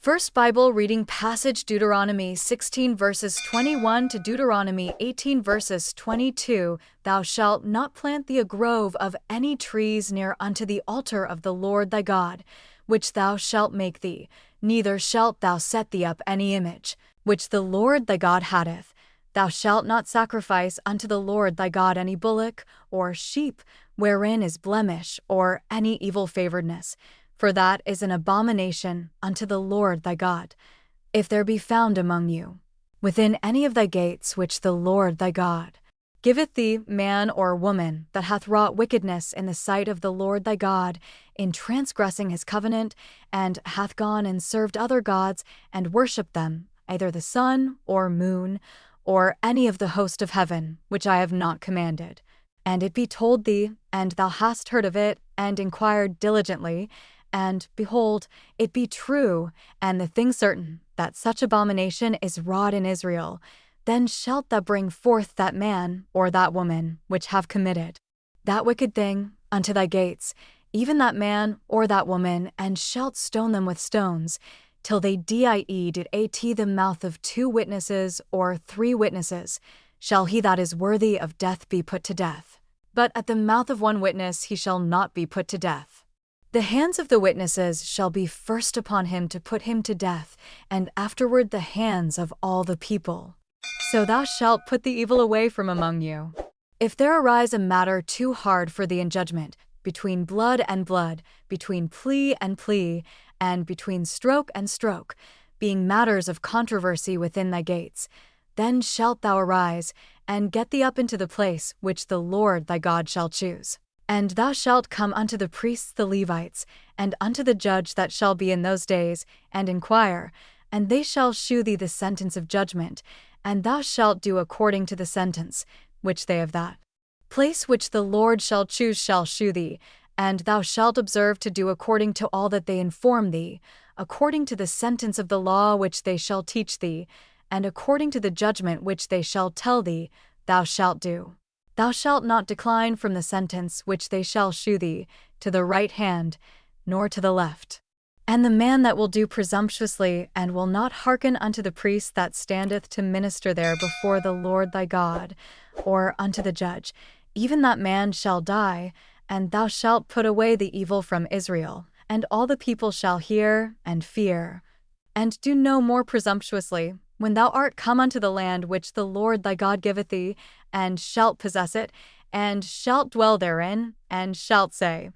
First Bible reading passage Deuteronomy 16 verses 21 to Deuteronomy 18 verses 22. Thou shalt not plant thee a grove of any trees near unto the altar of the Lord thy God, which thou shalt make thee, neither shalt thou set thee up any image, which the Lord thy God hateth. Thou shalt not sacrifice unto the Lord thy God any bullock or sheep, wherein is blemish or any evil favoredness, for that is an abomination unto the Lord thy God. If there be found among you, within any of thy gates which the Lord thy God giveth thee, man or woman that hath wrought wickedness in the sight of the Lord thy God, in transgressing his covenant, and hath gone and served other gods, and worshipped them, either the sun or moon, or any of the host of heaven, which I have not commanded, and it be told thee, and thou hast heard of it, and inquired diligently, and, behold, it be true, and the thing certain, that such abomination is wrought in Israel, then shalt thou bring forth that man or that woman which have committed that wicked thing unto thy gates, even that man or that woman, and shalt stone them with stones, till they did at the mouth of 2 witnesses or 3 witnesses, shall he that is worthy of death be put to death. But at the mouth of 1 witness he shall not be put to death. The hands of the witnesses shall be first upon him to put him to death, and afterward the hands of all the people. So thou shalt put the evil away from among you. If there arise a matter too hard for thee in judgment, between blood and blood, between plea and plea, and between stroke and stroke, being matters of controversy within thy gates, then shalt thou arise, and get thee up into the place which the Lord thy God shall choose. And thou shalt come unto the priests the Levites, and unto the judge that shall be in those days, and inquire, and they shall shew thee the sentence of judgment, and thou shalt do according to the sentence, which they of that place which the Lord shall choose shall shew thee, and thou shalt observe to do according to all that they inform thee, according to the sentence of the law which they shall teach thee, and according to the judgment which they shall tell thee, thou shalt do. Thou shalt not decline from the sentence which they shall shew thee, to the right hand, nor to the left. And the man that will do presumptuously, and will not hearken unto the priest that standeth to minister there before the Lord thy God, or unto the judge, even that man shall die, and thou shalt put away the evil from Israel, and all the people shall hear and fear. And do no more presumptuously, when thou art come unto the land which the Lord thy God giveth thee, and shalt possess it, and shalt dwell therein, and shalt say,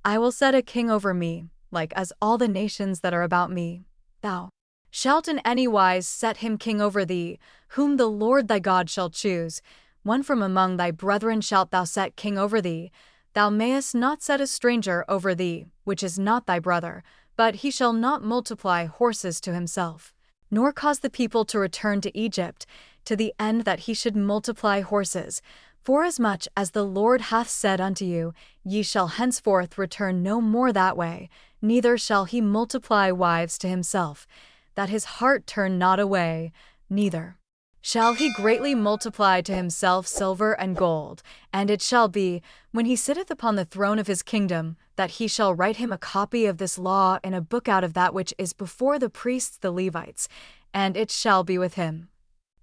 I will set a king over me, like as all the nations that are about me. Thou shalt in any wise set him king over thee, whom the Lord thy God shall choose. One from among thy brethren shalt thou set king over thee. Thou mayest not set a stranger over thee, which is not thy brother, but he shall not multiply horses to himself, nor cause the people to return to Egypt, to the end that he should multiply horses. Forasmuch as the Lord hath said unto you, Ye shall henceforth return no more that way, neither shall he multiply wives to himself, that his heart turn not away, neither shall he greatly multiply to himself silver and gold. And it shall be, when he sitteth upon the throne of his kingdom, that he shall write him a copy of this law in a book out of that which is before the priests the Levites, and it shall be with him.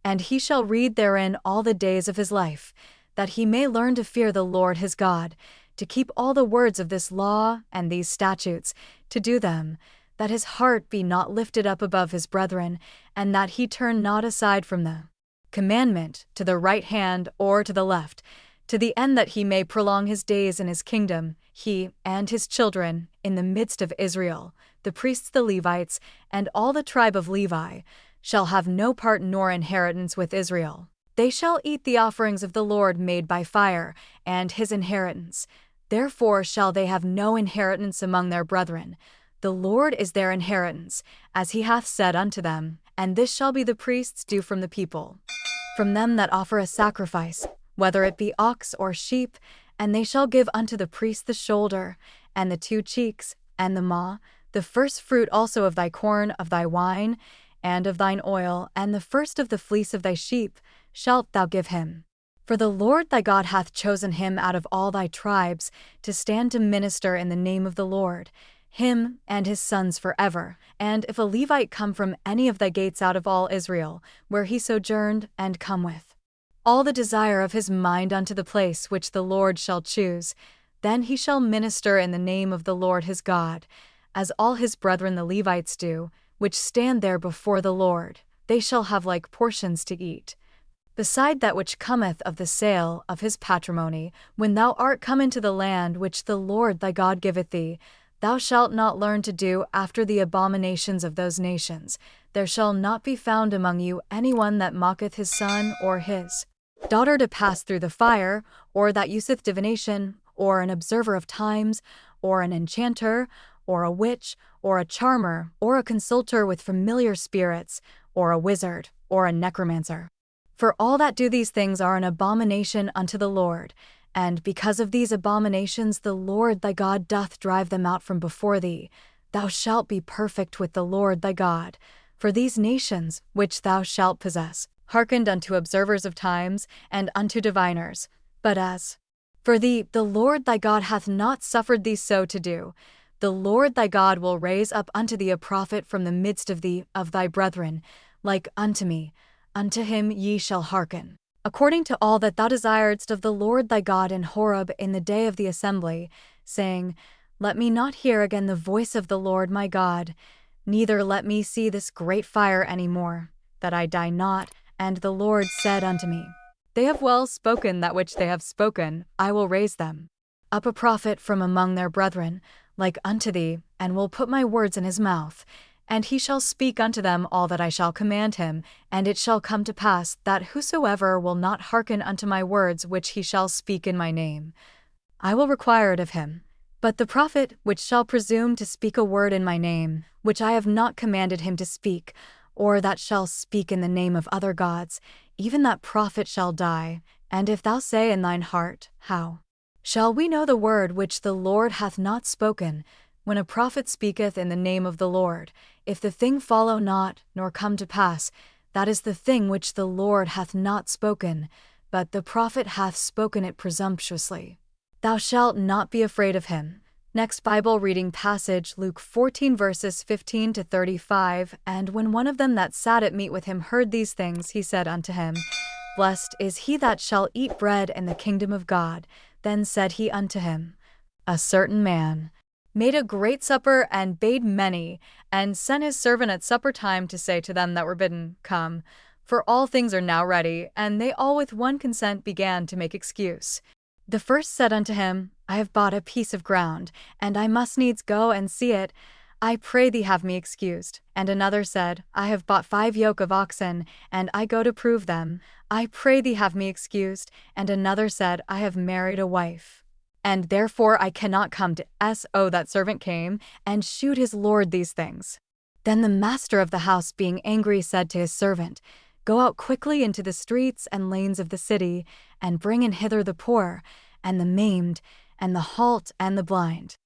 And he shall read therein all the days of his life, that he may learn to fear the Lord his God, to keep all the words of this law and these statutes, to do them, that his heart be not lifted up above his brethren, and that he turn not aside from the commandment to the right hand or to the left, to the end that he may prolong his days in his kingdom, he and his children, in the midst of Israel, the priests the Levites, and all the tribe of Levi, shall have no part nor inheritance with Israel. They shall eat the offerings of the Lord made by fire, and his inheritance. Therefore shall they have no inheritance among their brethren. The Lord is their inheritance, as he hath said unto them, and this shall be the priests' due from the people, from them that offer a sacrifice, whether it be ox or sheep, and they shall give unto the priest the shoulder, and the 2 cheeks, and the maw, the first fruit also of thy corn, of thy wine, and of thine oil, and the first of the fleece of thy sheep, shalt thou give him. For the Lord thy God hath chosen him out of all thy tribes, to stand to minister in the name of the Lord. him and his sons forever. And if a Levite come from any of thy gates out of all Israel, where he sojourned, and come with all the desire of his mind unto the place which the Lord shall choose, then he shall minister in the name of the Lord his God, as all his brethren the Levites do, which stand there before the Lord. They shall have like portions to eat. Beside that which cometh of the sale of his patrimony, when thou art come into the land which the Lord thy God giveth thee, thou shalt not learn to do after the abominations of those nations. There shall not be found among you any one that mocketh his son or his daughter to pass through the fire, or that useth divination, or an observer of times, or an enchanter, or a witch, or a charmer, or a consulter with familiar spirits, or a wizard, or a necromancer. For all that do these things are an abomination unto the Lord, and because of these abominations the Lord thy God doth drive them out from before thee. Thou shalt be perfect with the Lord thy God. For these nations, which thou shalt possess, hearkened unto observers of times, and unto diviners. But as for thee, the Lord thy God hath not suffered thee so to do. The Lord thy God will raise up unto thee a prophet from the midst of thee, of thy brethren, like unto me. Unto him ye shall hearken, according to all that thou desiredst of the Lord thy God in Horeb in the day of the assembly, saying, Let me not hear again the voice of the Lord my God, neither let me see this great fire any more, that I die not. And the Lord said unto me, They have well spoken that which they have spoken. I will raise them up a prophet from among their brethren, like unto thee, and will put my words in his mouth. And he shall speak unto them all that I shall command him. And it shall come to pass, that whosoever will not hearken unto my words which he shall speak in my name, I will require it of him. But the prophet which shall presume to speak a word in my name, which I have not commanded him to speak, or that shall speak in the name of other gods, even that prophet shall die. And if thou say in thine heart, How shall we know the word which the Lord hath not spoken? When a prophet speaketh in the name of the Lord, if the thing follow not, nor come to pass, that is the thing which the Lord hath not spoken, but the prophet hath spoken it presumptuously. Thou shalt not be afraid of him. Next Bible reading passage, Luke 14 verses 15 to 35. And when one of them that sat at meat with him heard these things, he said unto him, Blessed is he that shall eat bread in the kingdom of God. Then said he unto him, A certain man made a great supper, and bade many, and sent his servant at supper time to say to them that were bidden, Come, for all things are now ready. And they all with one consent began to make excuse. The first said unto him, I have bought a piece of ground, and I must needs go and see it. I pray thee have me excused. And another said, I have bought 5 yoke of oxen, and I go to prove them. I pray thee have me excused. And another said, I have married a wife, and therefore I cannot come to so that servant came, and shewed his lord these things. Then the master of the house, being angry, said to his servant, Go out quickly into the streets and lanes of the city, and bring in hither the poor, and the maimed, and the halt, and the blind.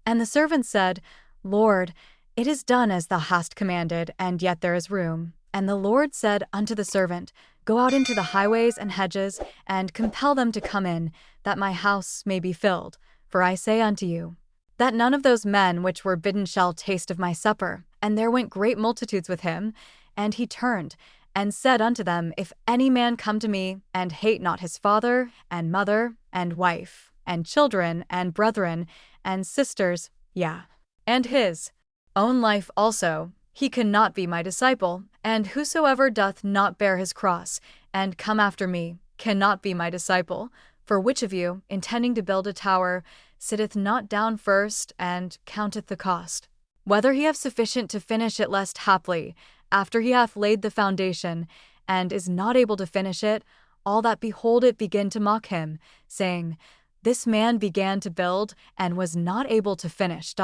And the servant said, Lord, it is done as thou hast commanded, and yet there is room. And the Lord said unto the servant, Go out into the highways and hedges, and compel them to come in, that my house may be filled. For I say unto you, that none of those men which were bidden shall taste of my supper. And there went great multitudes with him. And he turned, and said unto them, If any man come to me, and hate not his father, and mother, and wife, and children, and brethren, and sisters, yea, and his own life also, he cannot be my disciple. And whosoever doth not bear his cross, and come after me, cannot be my disciple. For which of you, intending to build a tower, sitteth not down first, and counteth the cost, whether he have sufficient to finish it, lest haply, after he hath laid the foundation, and is not able to finish it, all that behold it begin to mock him, saying, This man began to build, and was not able to finish.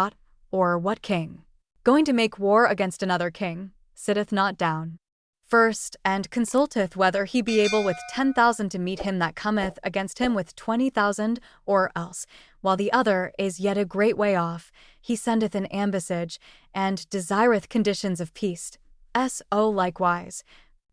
Or what king, going to make war against another king, sitteth not down first, and consulteth whether he be able with 10,000 to meet him that cometh against him with 20,000, or else, while the other is yet a great way off, he sendeth an ambassage, and desireth conditions of peace. So likewise,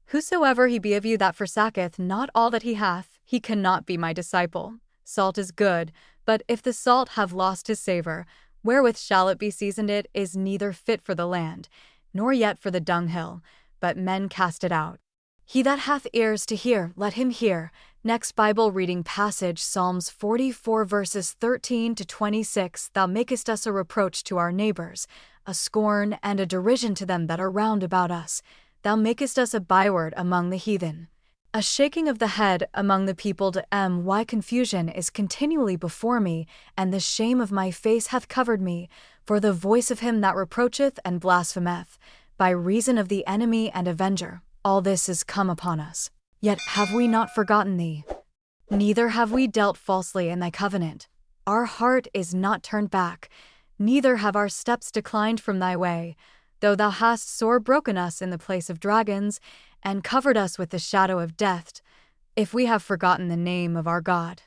whosoever he be of you that forsaketh not all that he hath, he cannot be my disciple. Salt is good, but if the salt have lost his savor, Wherewith shall it be seasoned? It is neither fit for the land, nor yet for the dunghill, but men cast it out. He that hath ears to hear, let him hear. Next Bible reading passage, Psalms 44 verses 13 to 26. Thou makest us a reproach to our neighbors, a scorn and a derision to them that are round about us. Thou makest us a byword among the heathen. A shaking of the head among the people. My confusion is continually before me, and the shame of my face hath covered me, for the voice of him that reproacheth and blasphemeth, by reason of the enemy and avenger. All this is come upon us. Yet have we not forgotten thee, neither have we dealt falsely in thy covenant. Our heart is not turned back, neither have our steps declined from thy way. Though thou hast sore broken us in the place of dragons, and covered us with the shadow of death, if we have forgotten the name of our God,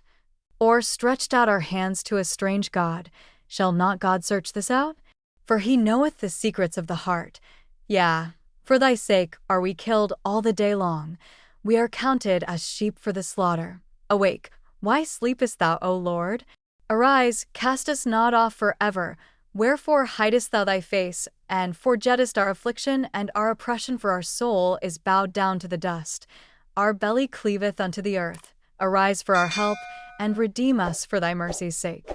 or stretched out our hands to a strange God, shall not God search this out? For he knoweth the secrets of the heart. Yea, for thy sake are we killed all the day long. We are counted as sheep for the slaughter. Awake, why sleepest thou, O Lord? Arise, cast us not off for ever. Wherefore hidest thou thy face, and forgettest our affliction and our oppression? For our soul is bowed down to the dust, our belly cleaveth unto the earth. Arise for our help, and redeem us for thy mercy's sake.